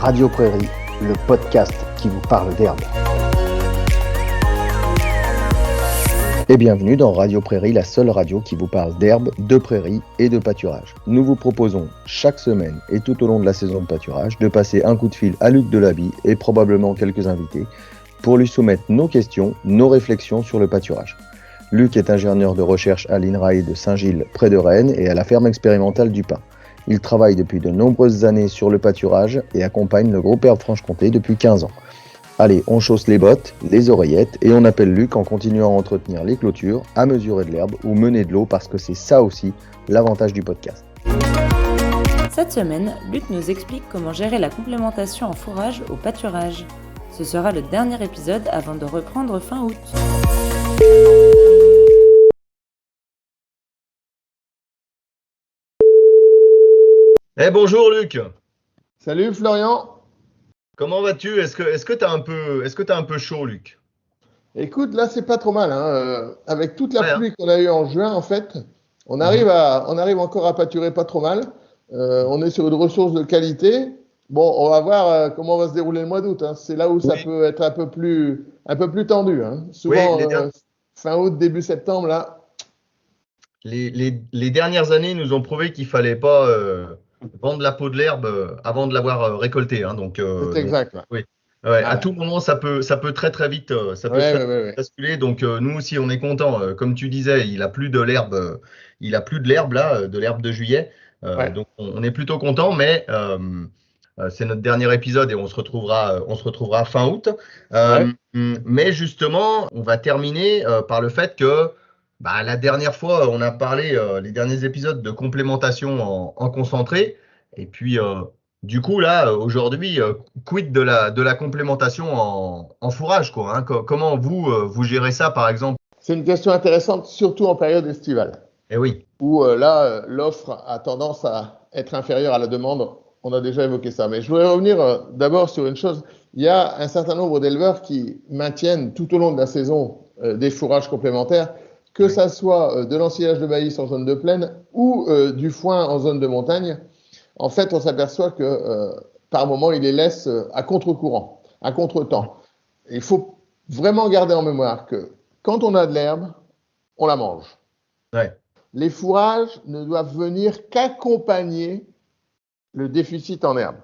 Radio Prairie, le podcast qui vous parle d'herbe. Et bienvenue dans Radio Prairie, la seule radio qui vous parle d'herbe, de prairie et de pâturage. Nous vous proposons chaque semaine et tout au long de la saison de pâturage de passer un coup de fil à Luc Delaby et probablement quelques invités pour lui soumettre nos questions, nos réflexions sur le pâturage. Luc est ingénieur de recherche à l'INRAE de Saint-Gilles près de Rennes et à la ferme expérimentale du Pin. Il travaille depuis de nombreuses années sur le pâturage et accompagne le groupe Herbe Franche-Comté depuis 15 ans. Allez, on chausse les bottes, les oreillettes et on appelle Luc en continuant à entretenir les clôtures, à mesurer de l'herbe ou mener de l'eau parce que c'est ça aussi l'avantage du podcast. Cette semaine, Luc nous explique comment gérer la complémentation en fourrage au pâturage. Ce sera le dernier épisode avant de reprendre fin août. Bonjour Luc. Salut Florian. Comment vas-tu? Est-ce que t'as un peu chaud, Luc? Écoute, là c'est pas trop mal, hein. Avec toute la pluie qu'on a eue en juin, en fait, on arrive encore à pâturer pas trop mal. On est sur une ressource de qualité. Bon, on va voir comment va se dérouler le mois d'août, hein. C'est là où ça peut être un peu plus tendu, hein. Souvent, fin août, début septembre, là. Les dernières années nous ont prouvé qu'il fallait pas vendre la peau de l'herbe avant de l'avoir récoltée, hein. C'est exact. Donc, oui. Ouais, à tout moment, ça peut très très vite, basculer. Donc nous aussi, on est content. Comme tu disais, il a plus de l'herbe, là, de l'herbe de juillet. Donc on est plutôt content, mais c'est notre dernier épisode et on se retrouvera fin août. Mais justement, on va terminer par le fait que la dernière fois, on a parlé, les derniers épisodes, de complémentation en concentré. Et puis, du coup, là, aujourd'hui, quid de la complémentation en fourrage, quoi, hein. Comment vous gérez ça, par exemple? C'est une question intéressante, surtout en période estivale. Eh oui. Où là, l'offre a tendance à être inférieure à la demande. On a déjà évoqué ça. Mais je voudrais revenir d'abord sur une chose. Il y a un certain nombre d'éleveurs qui maintiennent tout au long de la saison des fourrages complémentaires, que ça soit de l'ensilage de maïs en zone de plaine ou du foin en zone de montagne. En fait, on s'aperçoit que par moment, il les laisse à contre-courant, à contre-temps. Il faut vraiment garder en mémoire que quand on a de l'herbe, on la mange. Ouais. Les fourrages ne doivent venir qu'accompagner le déficit en herbe.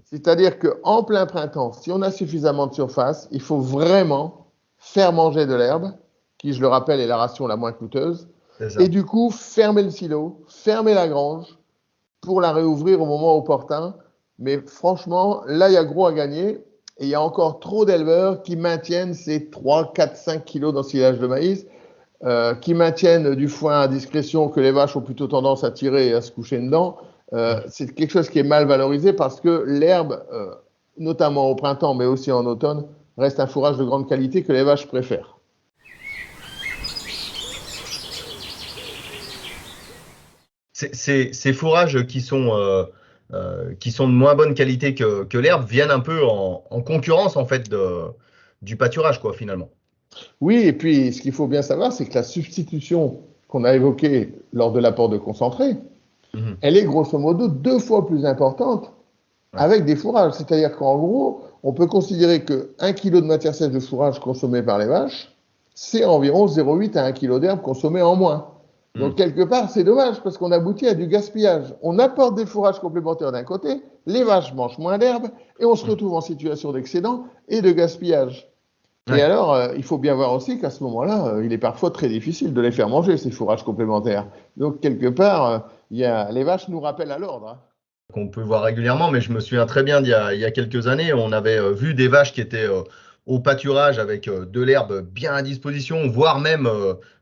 C'est-à-dire qu'en plein printemps, si on a suffisamment de surface, il faut vraiment faire manger de l'herbe, qui, je le rappelle, est la ration la moins coûteuse, et du coup, fermer le silo, fermer la grange pour la réouvrir au moment opportun. Mais franchement, là, il y a gros à gagner, et il y a encore trop d'éleveurs qui maintiennent ces 3, 4, 5 kilos d'ensilage de maïs, qui maintiennent du foin à discrétion que les vaches ont plutôt tendance à tirer et à se coucher dedans. C'est quelque chose qui est mal valorisé parce que l'herbe, notamment au printemps, mais aussi en automne, reste un fourrage de grande qualité que les vaches préfèrent. Ces fourrages qui sont de moins bonne qualité que l'herbe viennent un peu en concurrence, en fait, du pâturage, quoi, finalement. Oui, et puis ce qu'il faut bien savoir, c'est que la substitution qu'on a évoquée lors de l'apport de concentré, elle est grosso modo 2 fois plus importante avec des fourrages. C'est-à-dire qu'en gros, on peut considérer que 1 kg de matière sèche de fourrage consommé par les vaches, c'est environ 0,8 à 1 kg d'herbe consommé en moins. Donc, quelque part, c'est dommage parce qu'on aboutit à du gaspillage. On apporte des fourrages complémentaires d'un côté, les vaches mangent moins d'herbe et on se retrouve en situation d'excédent et de gaspillage. Et alors, il faut bien voir aussi qu'à ce moment-là, il est parfois très difficile de les faire manger, ces fourrages complémentaires. Donc, quelque part, les vaches nous rappellent à l'ordre, hein. Qu'on peut voir régulièrement, mais je me souviens très bien d'il y a quelques années, on avait vu des vaches qui étaient au pâturage avec de l'herbe bien à disposition, voire même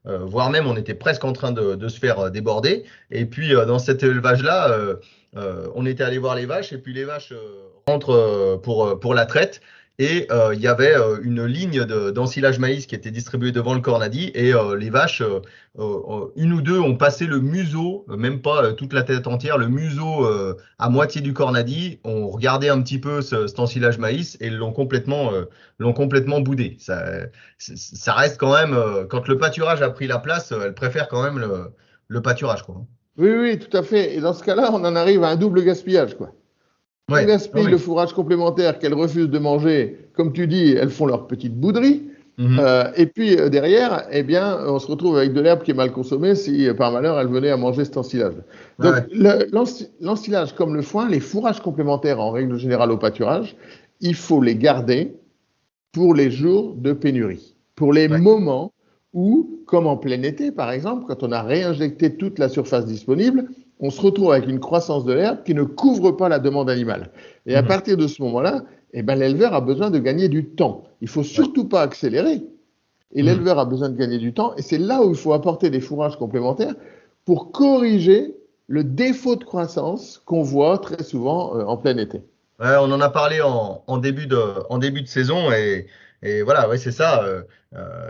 on était presque en train de se faire déborder. Et puis dans cet élevage-là, on était allé voir les vaches et puis les vaches rentrent pour la traite. Et il y avait une ligne d'ensilage maïs qui était distribuée devant le cornadi et les vaches, une ou deux, ont passé le museau, même pas toute la tête entière, le museau à moitié du cornadi, ont regardé un petit peu cet ensilage maïs et l'ont complètement boudé. Ça reste quand même, quand le pâturage a pris la place, elles préfèrent quand même le pâturage, quoi. Oui, tout à fait. Et dans ce cas-là, on en arrive à un double gaspillage, quoi. On gaspille le fourrage complémentaire qu'elles refusent de manger. Comme tu dis, elles font leur petite bouderie. Et puis derrière, eh bien, on se retrouve avec de l'herbe qui est mal consommée si par malheur elle venait à manger cet ensilage. Donc l'ensilage comme le foin, les fourrages complémentaires en règle générale au pâturage, il faut les garder pour les jours de pénurie, pour les moments où, comme en plein été par exemple, quand on a réinjecté toute la surface disponible, on se retrouve avec une croissance de l'herbe qui ne couvre pas la demande animale. Et à partir de ce moment-là, eh ben, l'éleveur a besoin de gagner du temps. Il ne faut surtout pas accélérer. Et l'éleveur a besoin de gagner du temps. Et c'est là où il faut apporter des fourrages complémentaires pour corriger le défaut de croissance qu'on voit très souvent en plein été. Ouais, on en a parlé en début de saison et voilà, c'est ça.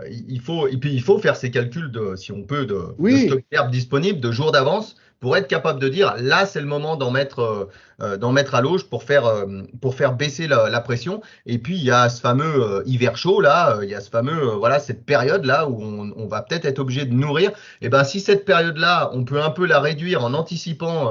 Il faut faire ces calculs si on peut, de stock d'herbe disponible, de jours d'avance, pour être capable de dire là, c'est le moment d'en mettre à l'auge pour faire baisser la pression. Et puis il y a ce fameux hiver chaud là, il y a ce fameux cette période là où on va peut-être être obligé de nourrir. Et ben si cette période là, on peut un peu la réduire en anticipant.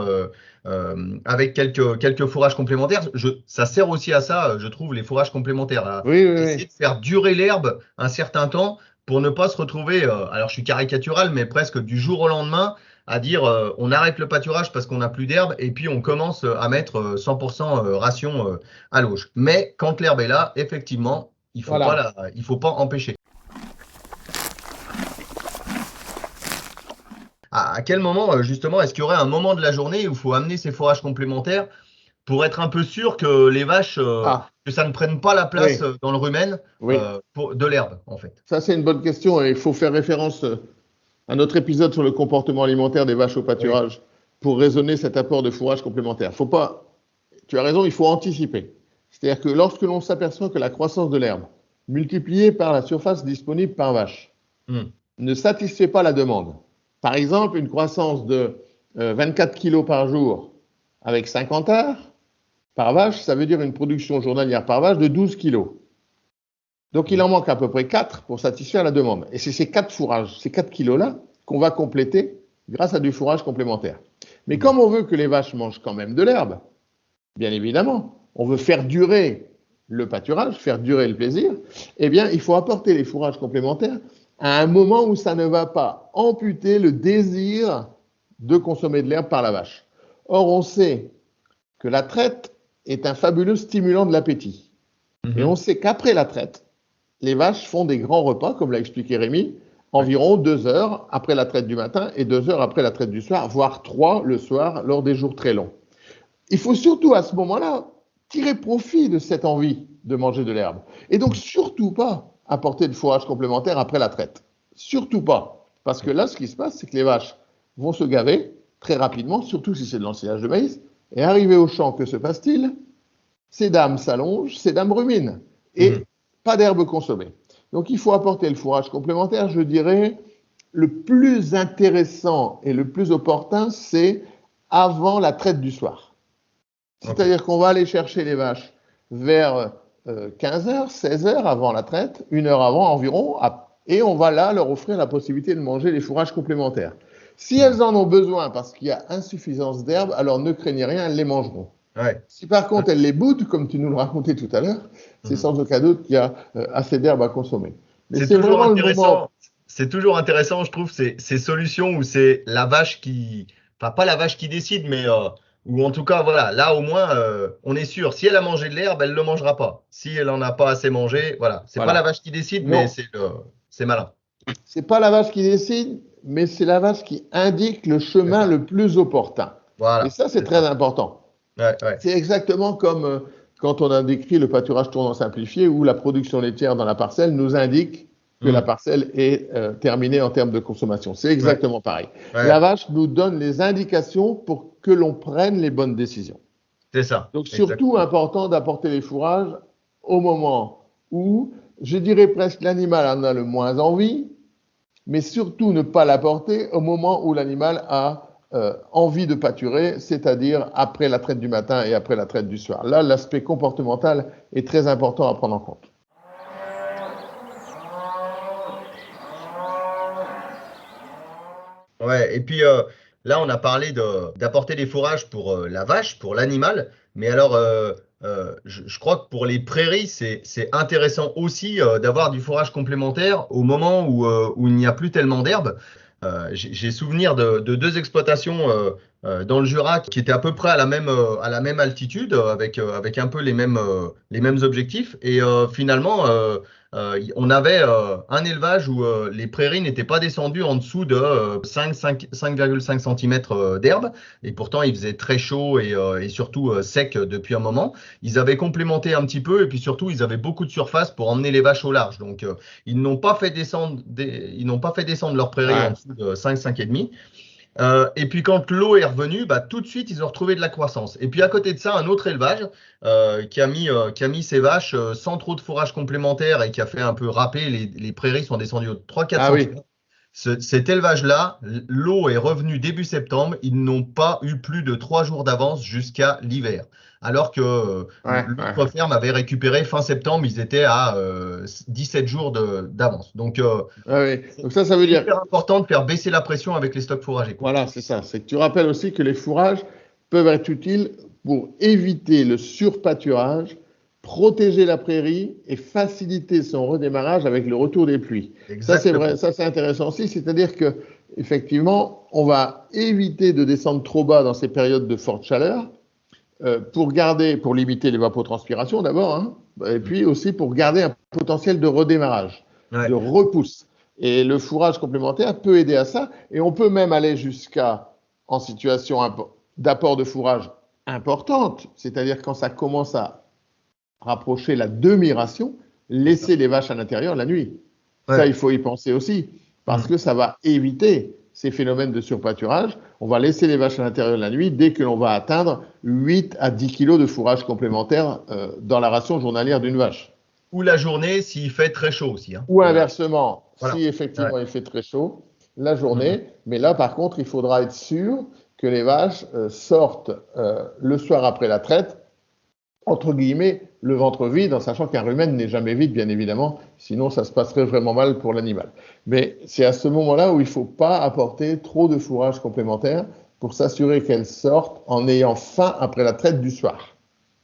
Avec quelques fourrages complémentaires, ça sert aussi à ça, je trouve, les fourrages complémentaires. Essayer de faire durer l'herbe un certain temps pour ne pas se retrouver, alors je suis caricatural, mais presque du jour au lendemain, à dire on arrête le pâturage parce qu'on n'a plus d'herbe et puis on commence à mettre 100% ration à l'auge. Mais quand l'herbe est là, effectivement, il faut pas empêcher. À quel moment, justement, est-ce qu'il y aurait un moment de la journée où il faut amener ces fourrages complémentaires pour être un peu sûr que les vaches, que ça ne prenne pas la place dans le rumen de l'herbe, en fait? Ça, c'est une bonne question et il faut faire référence à notre épisode sur le comportement alimentaire des vaches au pâturage pour raisonner cet apport de fourrage complémentaire. Tu as raison, il faut anticiper. C'est-à-dire que lorsque l'on s'aperçoit que la croissance de l'herbe, multipliée par la surface disponible par vache, ne satisfait pas la demande, par exemple, une croissance de 24 kg par jour avec 50 heures par vache, ça veut dire une production journalière par vache de 12 kg. Donc, il en manque à peu près 4 pour satisfaire la demande. Et c'est ces 4 fourrages, ces 4 kilos-là, qu'on va compléter grâce à du fourrage complémentaire. Mais comme on veut que les vaches mangent quand même de l'herbe, bien évidemment, on veut faire durer le pâturage, faire durer le plaisir, eh bien, il faut apporter les fourrages complémentaires à un moment où ça ne va pas amputer le désir de consommer de l'herbe par la vache. Or, on sait que la traite est un fabuleux stimulant de l'appétit. Et on sait qu'après la traite, les vaches font des grands repas, comme l'a expliqué Rémi, environ 2 heures après la traite du matin et 2 heures après la traite du soir, voire 3 le soir lors des jours très longs. Il faut surtout à ce moment-là tirer profit de cette envie de manger de l'herbe. Et donc surtout pas apporter de fourrage complémentaire après la traite. Surtout pas. Parce que là, ce qui se passe, c'est que les vaches vont se gaver très rapidement, surtout si c'est de l'ensilage de maïs. Et arrivé au champ, que se passe-t-il? Ces dames s'allongent, ces dames ruminent. Et pas d'herbe consommée. Donc il faut apporter le fourrage complémentaire, je dirais, le plus intéressant et le plus opportun, c'est avant la traite du soir. C'est-à-dire qu'on va aller chercher les vaches vers 15h, 16h avant la traite, 1 heure avant environ, et on va là leur offrir la possibilité de manger les fourrages complémentaires. Si elles en ont besoin parce qu'il y a insuffisance d'herbe, alors ne craignez rien, elles les mangeront. Si par contre elles les boudent, comme tu nous le racontais tout à l'heure, c'est sans aucun doute qu'il y a assez d'herbe à consommer. Mais c'est toujours intéressant. C'est toujours intéressant, je trouve, ces solutions où c'est la vache qui, enfin pas la vache qui décide, mais ou en tout cas voilà, là au moins on est sûr. Si elle a mangé de l'herbe, elle le mangera pas. Si elle en a pas assez mangé, voilà, c'est pas la vache qui décide, mais c'est malin. C'est pas la vache qui décide, mais c'est la vache qui indique le chemin le plus opportun. Voilà. Et ça, c'est très important. C'est exactement comme quand on a décrit le pâturage tournant simplifié où la production laitière dans la parcelle nous indique que la parcelle est terminée en termes de consommation. C'est exactement pareil. La vache nous donne les indications pour que l'on prenne les bonnes décisions. C'est ça. Donc, surtout important d'apporter les fourrages au moment où, je dirais presque, l'animal en a le moins envie, mais surtout ne pas l'apporter au moment où l'animal a envie de pâturer, c'est-à-dire après la traite du matin et après la traite du soir. Là, l'aspect comportemental est très important à prendre en compte. Ouais, et puis là, on a parlé d'apporter des fourrages pour la vache, pour l'animal, Mais alors, je crois que pour les prairies, c'est intéressant aussi d'avoir du fourrage complémentaire au moment où il n'y a plus tellement d'herbe. J'ai souvenir de 2 exploitations dans le Jura qui étaient à peu près à la même altitude, avec un peu les mêmes objectifs. Et finalement, on avait un élevage où les prairies n'étaient pas descendues en dessous de 5,5 cm d'herbe. Et pourtant, il faisait très chaud et surtout sec depuis un moment. Ils avaient complémenté un petit peu et puis surtout, ils avaient beaucoup de surface pour emmener les vaches au large. Donc, ils n'ont pas fait descendre leurs prairies en dessous de 5,5. Et puis quand l'eau est revenue, tout de suite ils ont retrouvé de la croissance. Et puis à côté de ça, un autre élevage qui a mis ses vaches sans trop de fourrage complémentaire et qui a fait un peu râper. Les prairies sont descendues de 3-4 cm. Oui. Cet élevage-là, l'eau est revenue début septembre. Ils n'ont pas eu plus de 3 jours d'avance jusqu'à l'hiver. Alors que l'autre ferme avait récupéré fin septembre, ils étaient à 17 jours d'avance. Donc, Donc ça veut dire. C'est super important de faire baisser la pression avec les stocks fourragés. Voilà, c'est ça. C'est que tu rappelles aussi que les fourrages peuvent être utiles pour éviter le surpâturage, protéger la prairie et faciliter son redémarrage avec le retour des pluies. Exactement. Ça, c'est vrai, ça c'est intéressant aussi, c'est-à-dire que effectivement, on va éviter de descendre trop bas dans ces périodes de forte chaleur pour limiter l'évapotranspiration d'abord, et puis aussi pour garder un potentiel de redémarrage, de repousse. Et le fourrage complémentaire peut aider à ça, et on peut même aller jusqu'à en situation d'apport de fourrage importante, c'est-à-dire quand ça commence à rapprocher la demi-ration, laisser les vaches à l'intérieur la nuit. Ça, il faut y penser aussi, parce que ça va éviter ces phénomènes de surpâturage. On va laisser les vaches à l'intérieur la nuit dès que l'on va atteindre 8 à 10 kg de fourrage complémentaire dans la ration journalière d'une vache. Ou la journée s'il fait très chaud aussi. Ou inversement, si effectivement il fait très chaud, la journée. Mais là, par contre, il faudra être sûr que les vaches sortent le soir après la traite, entre guillemets, le ventre vide, en sachant qu'un rumen n'est jamais vide, bien évidemment, sinon ça se passerait vraiment mal pour l'animal. Mais c'est à ce moment-là où il ne faut pas apporter trop de fourrage complémentaire pour s'assurer qu'elles sortent en ayant faim après la traite du soir.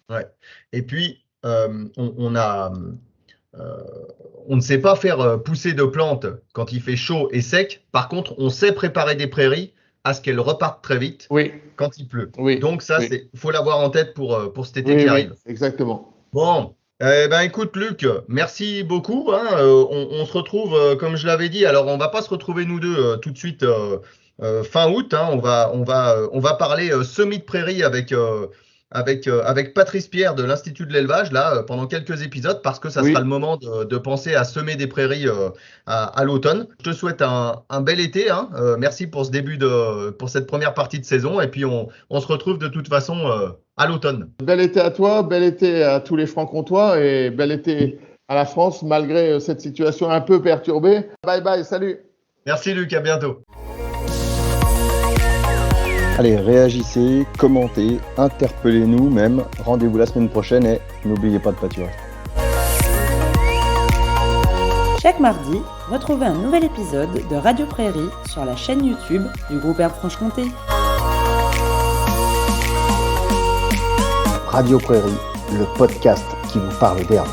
Ouais. Et puis, on ne sait pas faire pousser de plantes quand il fait chaud et sec. Par contre, on sait préparer des prairies à ce qu'elles repartent très vite quand il pleut. Donc ça, faut l'avoir en tête pour cet été qui arrive. Exactement. Bon, écoute Luc, merci beaucoup. On se retrouve, comme je l'avais dit, alors on va pas se retrouver nous deux tout de suite fin août. On va parler semis de prairie avec Patrice Pierre de l'Institut de l'élevage là pendant quelques épisodes, parce que ça sera le moment de penser à semer des prairies à l'automne. Je te souhaite un bel été. Merci pour pour cette première partie de saison, et puis on se retrouve de toute façon à l'automne. Bel été à toi, bel été à tous les Franc-Comtois et bel été à la France malgré cette situation un peu perturbée. Bye bye, salut. Merci Luc, à bientôt. Allez, réagissez, commentez, interpellez-nous même. Rendez-vous la semaine prochaine et n'oubliez pas de pâturer. Chaque mardi, retrouvez un nouvel épisode de Radio Prairie sur la chaîne YouTube du groupe Herbe Franche-Comté. Radio Prairie, le podcast qui vous parle d'herbe.